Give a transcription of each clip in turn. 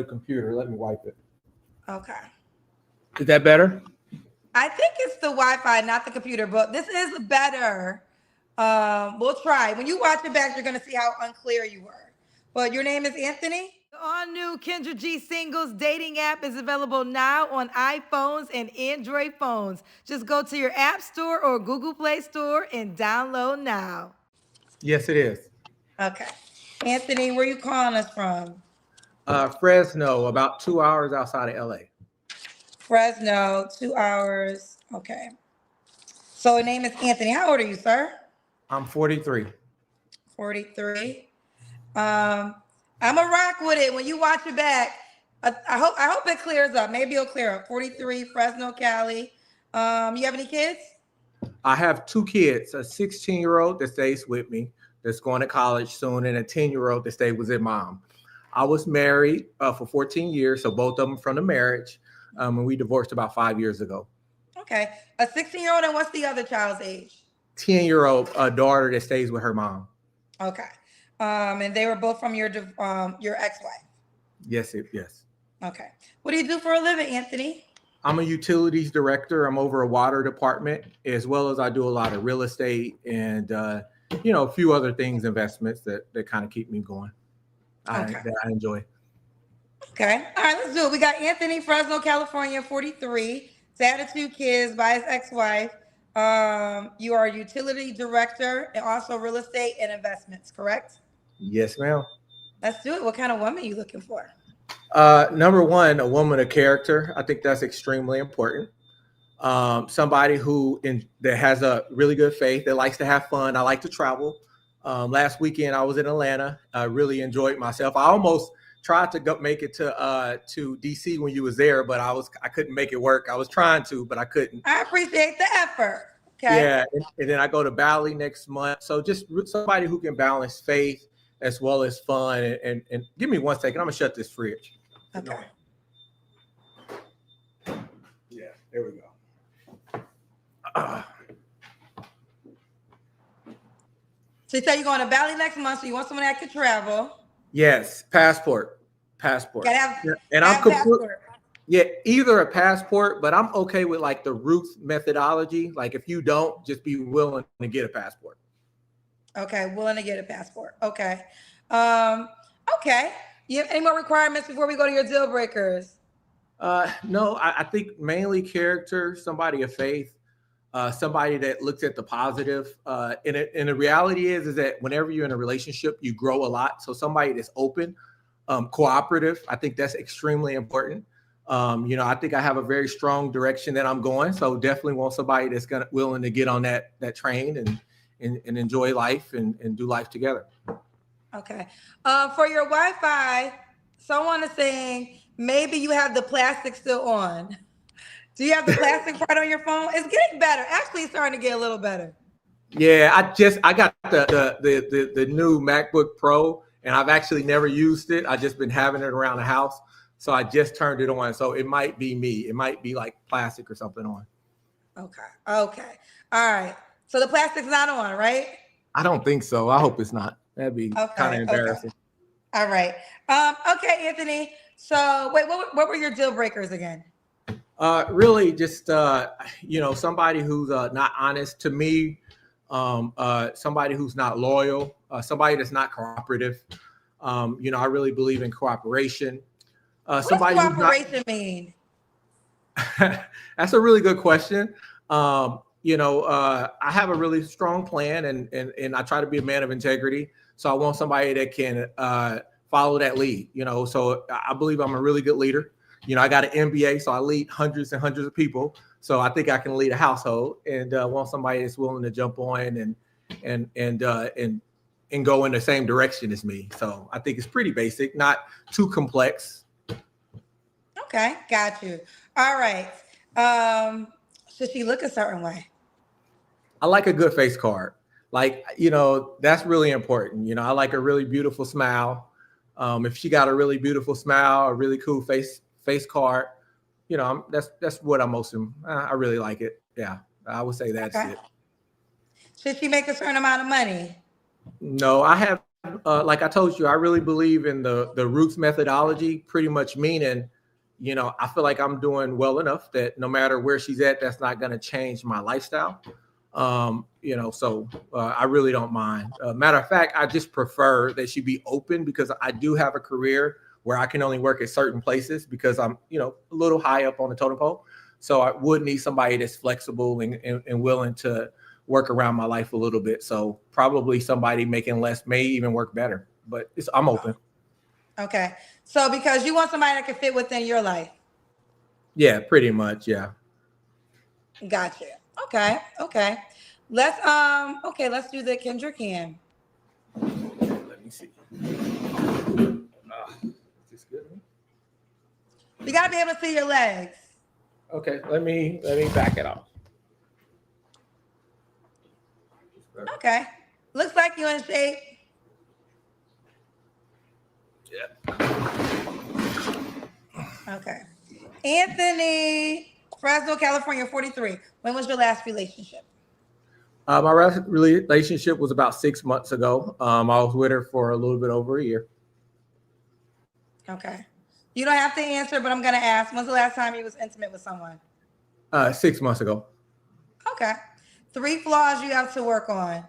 computer. Let me wipe it. Okay. Is that better? I think it's the Wi-Fi, not the computer, but this is better. We'll try. When you watch it back, you're gonna see how unclear you were. But your name is Anthony? The all-new Kendra G Singles dating app is available now on iPhones and Android phones. Just go to your App Store or Google Play Store and download now. Yes, it is. Okay. Anthony, where you calling us from? Fresno, about 2 hours outside of LA. Fresno, 2 hours. Okay. So your name is Anthony. How old are you, sir? I'm 43. 43. I'm a rock with it. When you watch it back, I hope it clears up. Maybe it'll clear up. 43, Fresno, Cali. You have any kids? I have 2 kids, a 16-year-old that stays with me, that's going to college soon, and a 10-year-old that stays with his mom. I was married for 14 years, so both of them from the marriage, and we divorced about 5 years ago. Okay. A 16-year-old, and what's the other child's age? 10-year-old daughter that stays with her mom. Okay. And they were both from your ex-wife? Yes. Okay. What do you do for a living, Anthony? I'm a utilities director. I'm over a water department, as well as I do a lot of real estate and, a few other things, investments that kind of keep me going. That I enjoy. Okay. All right, let's do it. We got Anthony, Fresno, California, 43. Dad of 2 kids by his ex-wife. You are a utility director and also real estate and investments, correct? Yes, ma'am. Let's do it. What kind of woman are you looking for? Number one, a woman of character. I think that's extremely important. Somebody that has a really good faith, that likes to have fun. I like to travel. Last weekend I was in Atlanta. I really enjoyed myself. I almost tried to make it to DC when you was there, but I couldn't make it work. I was trying to, but I couldn't. I appreciate the effort. Okay. Yeah, and then I go to Bali next month. So just somebody who can balance faith as well as fun. And give me 1 second. I'm gonna shut this fridge. Okay. Yeah, there we go. So you said you're going to Bali next month, so you want someone that could travel. Yes, passport. Gotta have, and have I'm passport. Yeah, either a passport, but I'm okay with like the Ruth methodology. Like if you don't, just be willing to get a passport. Okay, willing to get a passport. Okay. Okay. You have any more requirements before we go to your deal breakers? No, I think mainly character, somebody of faith, somebody that looks at the positive. And the reality is that whenever you're in a relationship, you grow a lot. So somebody that's open, cooperative, I think that's extremely important. I think I have a very strong direction that I'm going. So definitely want somebody that's willing to get on that train and enjoy life and do life together. Okay. For your Wi-Fi, someone is saying maybe you have the plastic still on. Do you have the plastic part on your phone? It's getting better. Actually, it's starting to get a little better. Yeah, I got the new MacBook Pro, and I've actually never used it. I've just been having it around the house. So I just turned it on. So it might be me. It might be like plastic or something on. Okay. All right. So the plastic's not on, right? I don't think so. I hope it's not. That'd be kind of embarrassing. All right. Okay, Anthony. So wait, what were your deal breakers again? Really just, somebody who's not honest to me, somebody who's not loyal, somebody that's not cooperative. I really believe in cooperation. What does cooperation mean? That's a really good question. I have a really strong plan and I try to be a man of integrity. So I want somebody that can follow that lead, so I believe I'm a really good leader. I got an MBA, so I lead hundreds and hundreds of people. So I think I can lead a household and want somebody that's willing to jump on and go in the same direction as me. So I think it's pretty basic, not too complex. Okay, got you. All right. Should she look a certain way? I like a good face card. Like, that's really important. I like a really beautiful smile. If she got a really beautiful smile, a really cool face card, that's what I'm most, I really like it. Yeah, I would say that's it. Should she make a certain amount of money? No, I have Like I told you, I really believe in the roots methodology, pretty much meaning, I feel like I'm doing well enough that no matter where she's at, that's not going to change my lifestyle. So I really don't mind. Matter of fact, I just prefer that she be open because I do have a career where I can only work at certain places because I'm, a little high up on the totem pole. So I would need somebody that's flexible and willing to work around my life a little bit. So probably somebody making less may even work better, but I'm open. Okay. So because you want somebody that can fit within your life. Yeah, pretty much. Yeah. Gotcha. Okay. Let's do the Kendra Cam. Let me see. Is this good? You gotta be able to see your legs. Okay, let me back it off. Okay. Looks like you're in shape. Yeah. Okay. Anthony, Fresno, California, 43. When was your last relationship? My relationship was about 6 months ago. I was with her for a little bit over a year. Okay. You don't have to answer, but I'm going to ask. When's the last time you was intimate with someone? 6 months ago. Okay. 3 flaws you have to work on.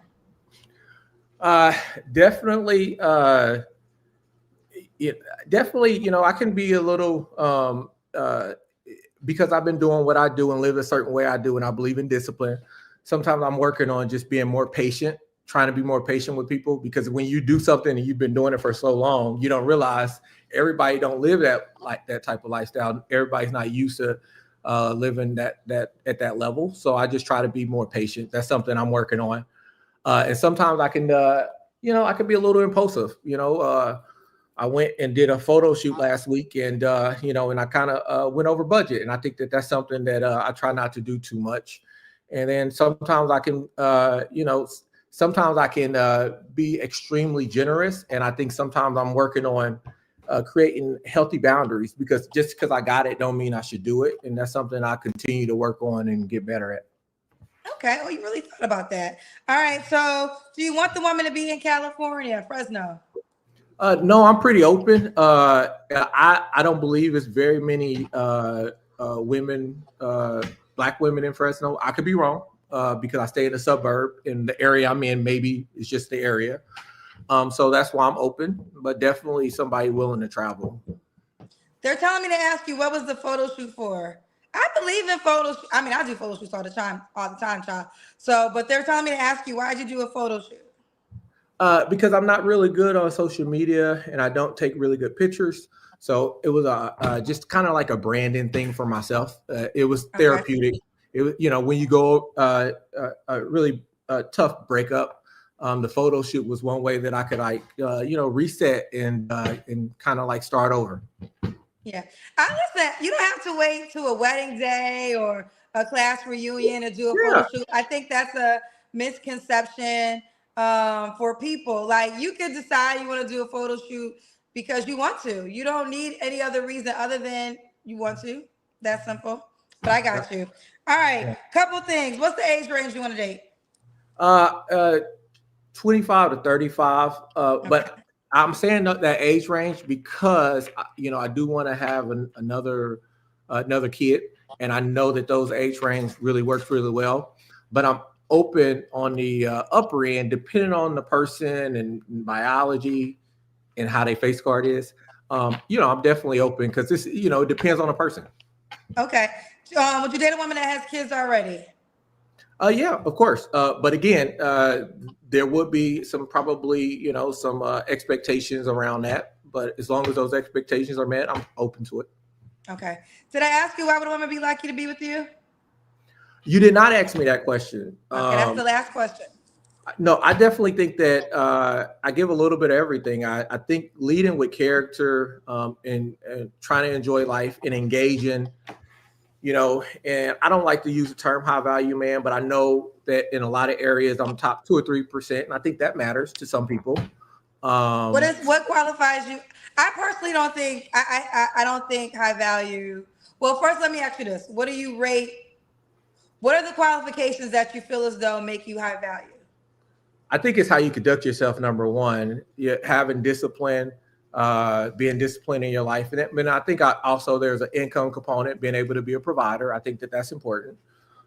Definitely. Definitely, I can be a little, because I've been doing what I do and live a certain way I do, and I believe in discipline. Sometimes I'm working on just being more patient, trying to be more patient with people, because when you do something and you've been doing it for so long, you don't realize everybody don't live that type of lifestyle. Everybody's not used to living that at that level. So I just try to be more patient. That's something I'm working on. And sometimes I can, I can be a little impulsive. I went and did a photo shoot last week, and and I kind of went over budget, and I think that that's something that I try not to do too much. And then sometimes I can, be extremely generous, and I think sometimes I'm working on creating healthy boundaries, because just because I got it don't mean I should do it, and that's something I continue to work on and get better at. Okay. Oh, you really thought about that. All right. So, do you want the woman to be in California, Fresno? No, I'm pretty open. I don't believe it's very many women, Black women in Fresno. I could be wrong because I stay in a suburb, and the area I'm in maybe it's just the area. So that's why I'm open, but definitely somebody willing to travel. They're telling me to ask you, what was the photo shoot for? I believe in photos. I mean, I do photo shoots all the time, child. So, but they're telling me to ask you, why'd you do a photo shoot? Because I'm not really good on social media and I don't take really good pictures. So it was just kind of like a branding thing for myself. It was therapeutic. It was, when you go a really tough breakup, the photo shoot was one way that I could reset and kind of like start over. Yeah. Listen, you don't have to wait to a wedding day or a class reunion to do a photo shoot. I think that's a misconception for people. Like, you can decide you want to do a photo shoot because you want to. You don't need any other reason other than you want to. That's simple. But I got you. All right. Couple things. What's the age range you want to date? 25 to 35. But I'm saying that age range because I do want to have another kid, and I know that those age range really works really well. But I'm open on the upper end, depending on the person and biology and how their face card is. I'm definitely open because this, it depends on the person. Okay. Would you date a woman that has kids already? Yeah, of course. But again, there would be some expectations around that. But as long as those expectations are met, I'm open to it. Okay. Did I ask you why would a woman be lucky to be with you? You did not ask me that question. Okay, that's the last question. No, I definitely think that I give a little bit of everything. I think leading with character and trying to enjoy life and engaging, and I don't like to use the term high value man, but I know that in a lot of areas I'm top 2 or 3%. And I think that matters to some people. What qualifies you? I personally don't think, I don't think high value. Well, first, let me ask you this. What do you rate? What are the qualifications that you feel as though make you high value? I think it's how you conduct yourself. Number one, having discipline, being disciplined in your life, and I think also there's an income component, being able to be a provider. I think that that's important.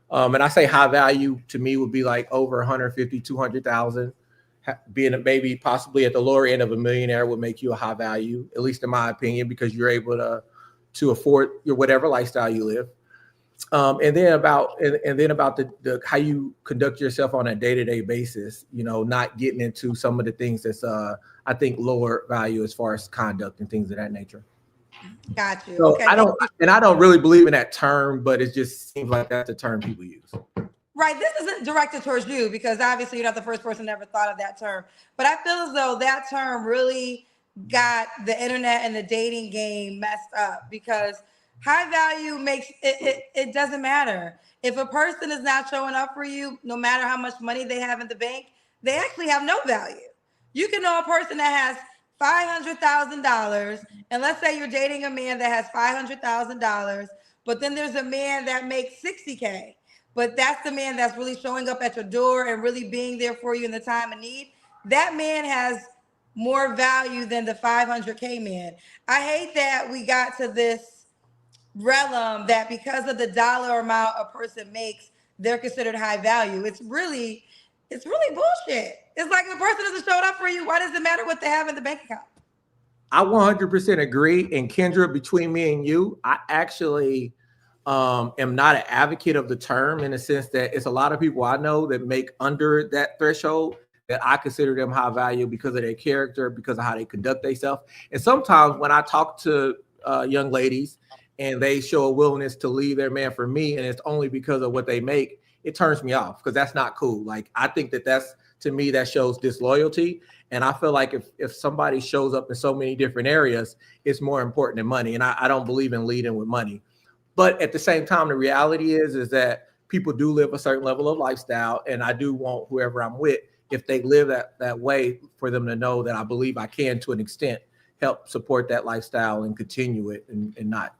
And I say high value to me would be like over 150, 200,000. Being maybe possibly at the lower end of a millionaire would make you a high value, at least in my opinion, because you're able to afford your whatever lifestyle you live. And then about the how you conduct yourself on a day-to-day basis, not getting into some of the things that's I think lower value as far as conduct and things of that nature. Got you. So Okay. I don't really believe in that term, but it just seems like that's the term people use. Right. This isn't directed towards you because obviously you're not the first person that ever thought of that term. But I feel as though that term really got the internet and the dating game messed up because high value makes it doesn't matter. If a person is not showing up for you, no matter how much money they have in the bank, they actually have no value. You can know a person that has $500,000, and let's say you're dating a man that has $500,000, but then there's a man that makes $60K. But that's the man that's really showing up at your door and really being there for you in the time of need. That man has more value than the 500K man. I hate that we got to this realm that because of the dollar amount a person makes, they're considered high value. It's really bullshit. It's like if a person doesn't show up for you, why does it matter what they have in the bank account? I 100% agree. And Kendra, between me and you, I actually am not an advocate of the term in the sense that it's a lot of people I know that make under that threshold that I consider them high value because of their character, because of how they conduct themselves. And sometimes when I talk to young ladies and they show a willingness to leave their man for me, and it's only because of what they make, it turns me off because that's not cool. Like, I think that's, to me, that shows disloyalty. And I feel like if somebody shows up in so many different areas, it's more important than money. And I don't believe in leading with money. But at the same time, the reality is that people do live a certain level of lifestyle. And I do want whoever I'm with, if they live that way, for them to know that I believe I can, to an extent, help support that lifestyle and continue it and not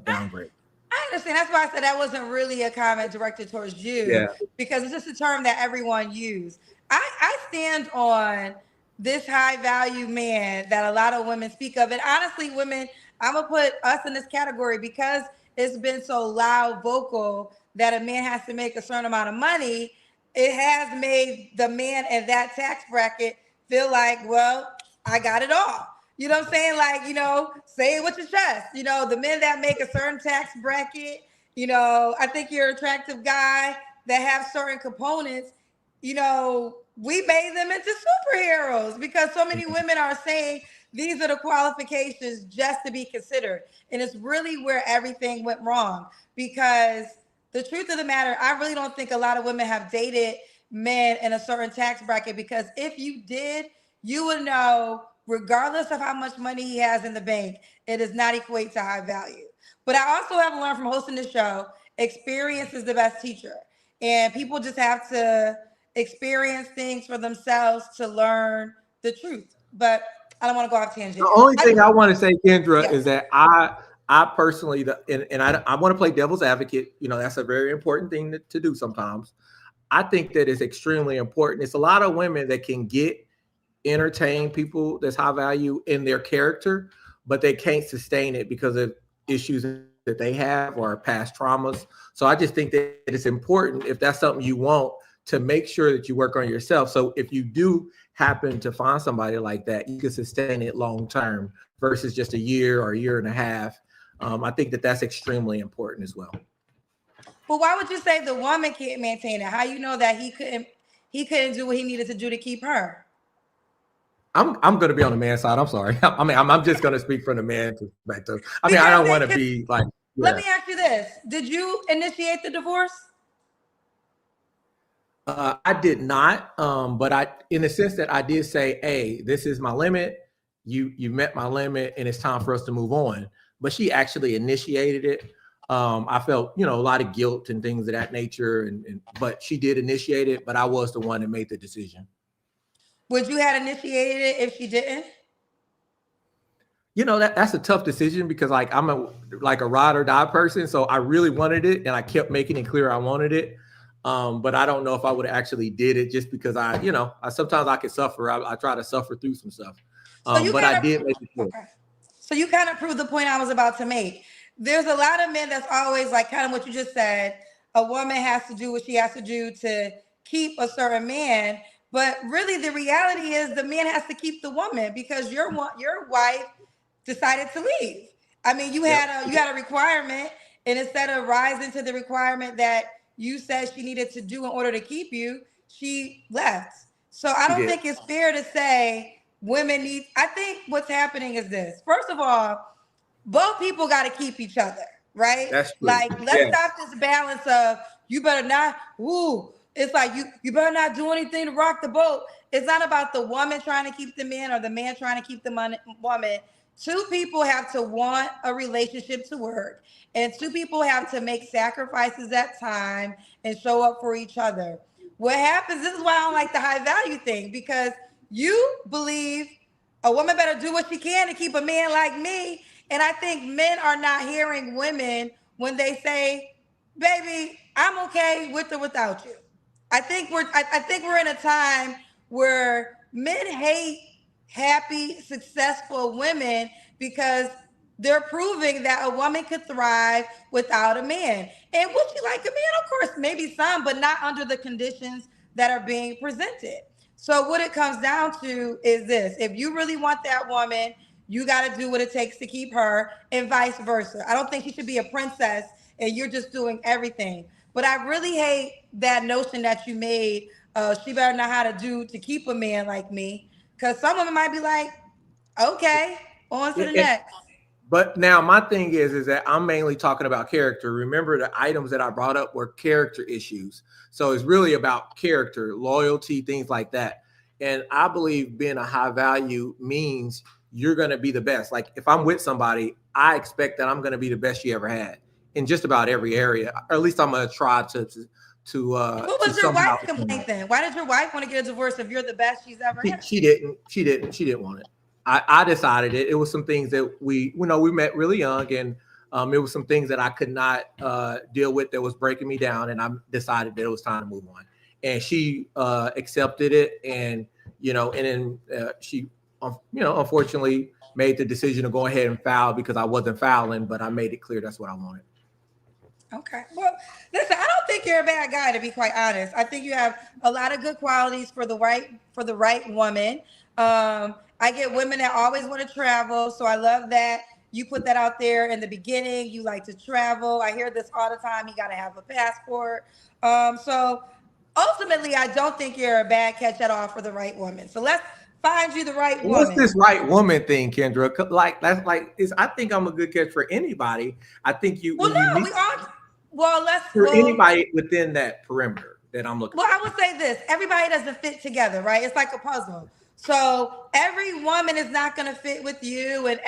downgrade. I understand. That's why I said that wasn't really a comment directed towards you, because it's just a term that everyone uses. I stand on this high value man that a lot of women speak of. And honestly, women, I'm going to put us in this category because it's been so loud, vocal that a man has to make a certain amount of money. It has made the man in that tax bracket feel like, well, I got it all. You know what I'm saying? Like, say it with your chest. The men that make a certain tax bracket, I think you're an attractive guy that have certain components, we made them into superheroes because so many women are saying these are the qualifications just to be considered. And it's really where everything went wrong, because the truth of the matter, I really don't think a lot of women have dated men in a certain tax bracket, because if you did, you would know, regardless of how much money he has in the bank, it does not equate to high value. But I also have learned from hosting this show, experience is the best teacher. And people just have to experience things for themselves to learn the truth. But I don't want to go off tangent. The only thing I want to say, Kendra, is that I personally, and I want to play devil's advocate. That's a very important thing to do sometimes. I think that it's extremely important. It's a lot of women that can entertain people that's high value in their character, but they can't sustain it because of issues that they have or past traumas. So I just think that it's important, if that's something you want, to make sure that you work on yourself. So if you do happen to find somebody like that, you can sustain it long term versus just a year or a year and a half. I think that that's extremely important as well. Well, why would you say the woman can't maintain it? How you know that he couldn't do what he needed to do to keep her? I'm going to be on the man's side. I'm sorry. I mean, I'm just going to speak from the man's perspective. I mean, I don't want to be like. Let me ask you this: did you initiate the divorce? I did not, but in the sense that I did say, "Hey, this is my limit. You met my limit, and it's time for us to move on." But she actually initiated it. I felt, a lot of guilt and things of that nature, but she did initiate it. But I was the one that made the decision. Would you have initiated it if she didn't? That's a tough decision because I'm a ride or die person. So I really wanted it, and I kept making it clear I wanted it. But I don't know if I would have actually did it just because I sometimes I could suffer. I try to suffer through some stuff. But I did make it clear. Okay. So you kind of proved the point I was about to make. There's a lot of men that's always like kind of what you just said. A woman has to do what she has to do to keep a certain man. But really, the reality is the man has to keep the woman because your wife decided to leave. I mean, you had a requirement, and instead of rising to the requirement that you said she needed to do in order to keep you, she left. So I don't think it's fair to say women need. I think what's happening is this. First of all, both people got to keep each other, right? That's true. Like, let's stop this balance of you better not. Ooh, it's like you better not do anything to rock the boat. It's not about the woman trying to keep the man or the man trying to keep the woman. Two people have to want a relationship to work, and two people have to make sacrifices at time and show up for each other. What happens, this is why I don't like the high value thing, because you believe a woman better do what she can to keep a man like me. And I think men are not hearing women when they say, baby, I'm okay with or without you. I think we're in a time where men hate happy, successful women because they're proving that a woman could thrive without a man. And would you like a man? Of course, maybe some, but not under the conditions that are being presented. So what it comes down to is this. If you really want that woman, you got to do what it takes to keep her, and vice versa. I don't think she should be a princess and you're just doing everything. But I really hate that notion that you made. She better know how to do to keep a man like me. Because some women might be like, okay, on to the next. But now my thing is that I'm mainly talking about character. Remember, the items that I brought up were character issues. So it's really about character, loyalty, things like that. And I believe being a high value means you're going to be the best. Like if I'm with somebody, I expect that I'm going to be the best she ever had in just about every area. Or at least I'm going to try to what was your wife's complaint then? Why did your wife want to get a divorce if you're the best she's ever had? She didn't want it. I decided it. It was some things that we met really young, and it was some things that I could not deal with that was breaking me down, and I decided that it was time to move on. And she accepted it, and then she unfortunately made the decision to go ahead and foul because I wasn't fouling, but I made it clear that's what I wanted. Okay. Well, listen, I don't think you're a bad guy, to be quite honest. I think you have a lot of good qualities for the right woman. I get women that always want to travel, so I love that you put that out there in the beginning. You like to travel. I hear this all the time. You got to have a passport. So ultimately, I don't think you're a bad catch at all for the right woman. So let's find you the right woman. What's this right woman thing, Kendra? I think I'm a good catch for anybody. I think you. Well, no, we are. Well, anybody within that perimeter that I'm looking. Well, I would say this: everybody doesn't fit together, right? It's like a puzzle. So every woman is not going to fit with you, and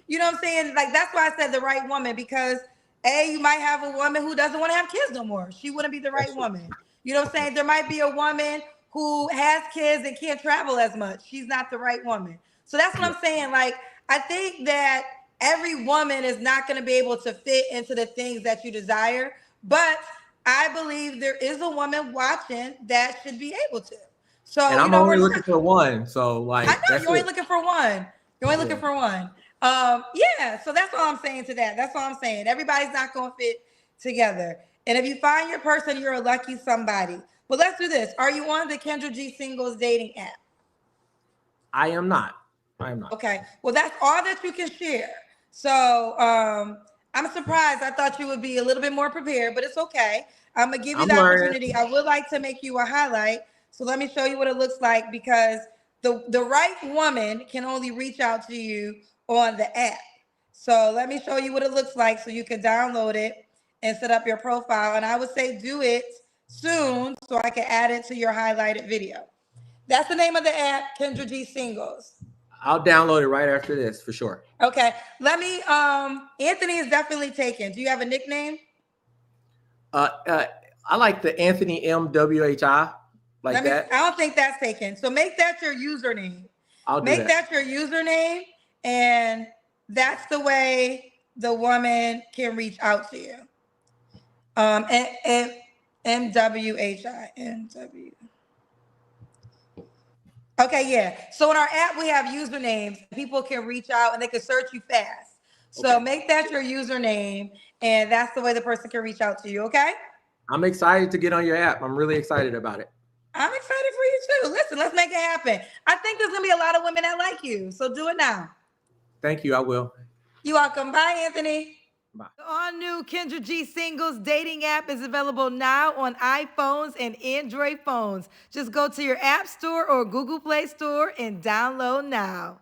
you know what I'm saying? Like that's why I said the right woman, because you might have a woman who doesn't want to have kids no more. She wouldn't be the right woman. You know what I'm saying? There might be a woman who has kids and can't travel as much. She's not the right woman. So that's what I'm saying. Like, I think that every woman is not going to be able to fit into the things that you desire, but I believe there is a woman watching that should be able to. So, and I'm only looking for one. So, like, I know you're only looking for one. You're only looking for one. Yeah. So that's all I'm saying to that. That's all I'm saying. Everybody's not going to fit together. And if you find your person, you're a lucky somebody. But let's do this. Are you on the Kendra G Singles dating app? I am not. Okay. Well, that's all that you can share. So I'm surprised. I thought you would be a little bit more prepared, but it's okay. I'm going to give you the opportunity. I would like to make you a highlight. So let me show you what it looks like, because the right woman can only reach out to you on the app. So let me show you what it looks like so you can download it and set up your profile. And I would say do it soon so I can add it to your highlighted video. That's the name of the app, Kendra G Singles. I'll download it right after this for sure. Okay. Let me, Anthony is definitely taken. Do you have a nickname? I like the Anthony MWHI. Like that. I don't think that's taken. So make that your username. Make that your username, and that's the way the woman can reach out to you. And MWHINW. Okay, yeah. So in our app, we have usernames. People can reach out and they can search you fast. So Okay. make that your username, and that's the way the person can reach out to you, okay? I'm excited to get on your app. I'm really excited about it. I'm excited for you too. Listen, let's make it happen. I think there's gonna be a lot of women that like you. So do it now. Thank you. I will. You're welcome. Bye, Anthony. Bye. The all-new Kendra G Singles dating app is available now on iPhones and Android phones. Just go to your App Store or Google Play Store and download now.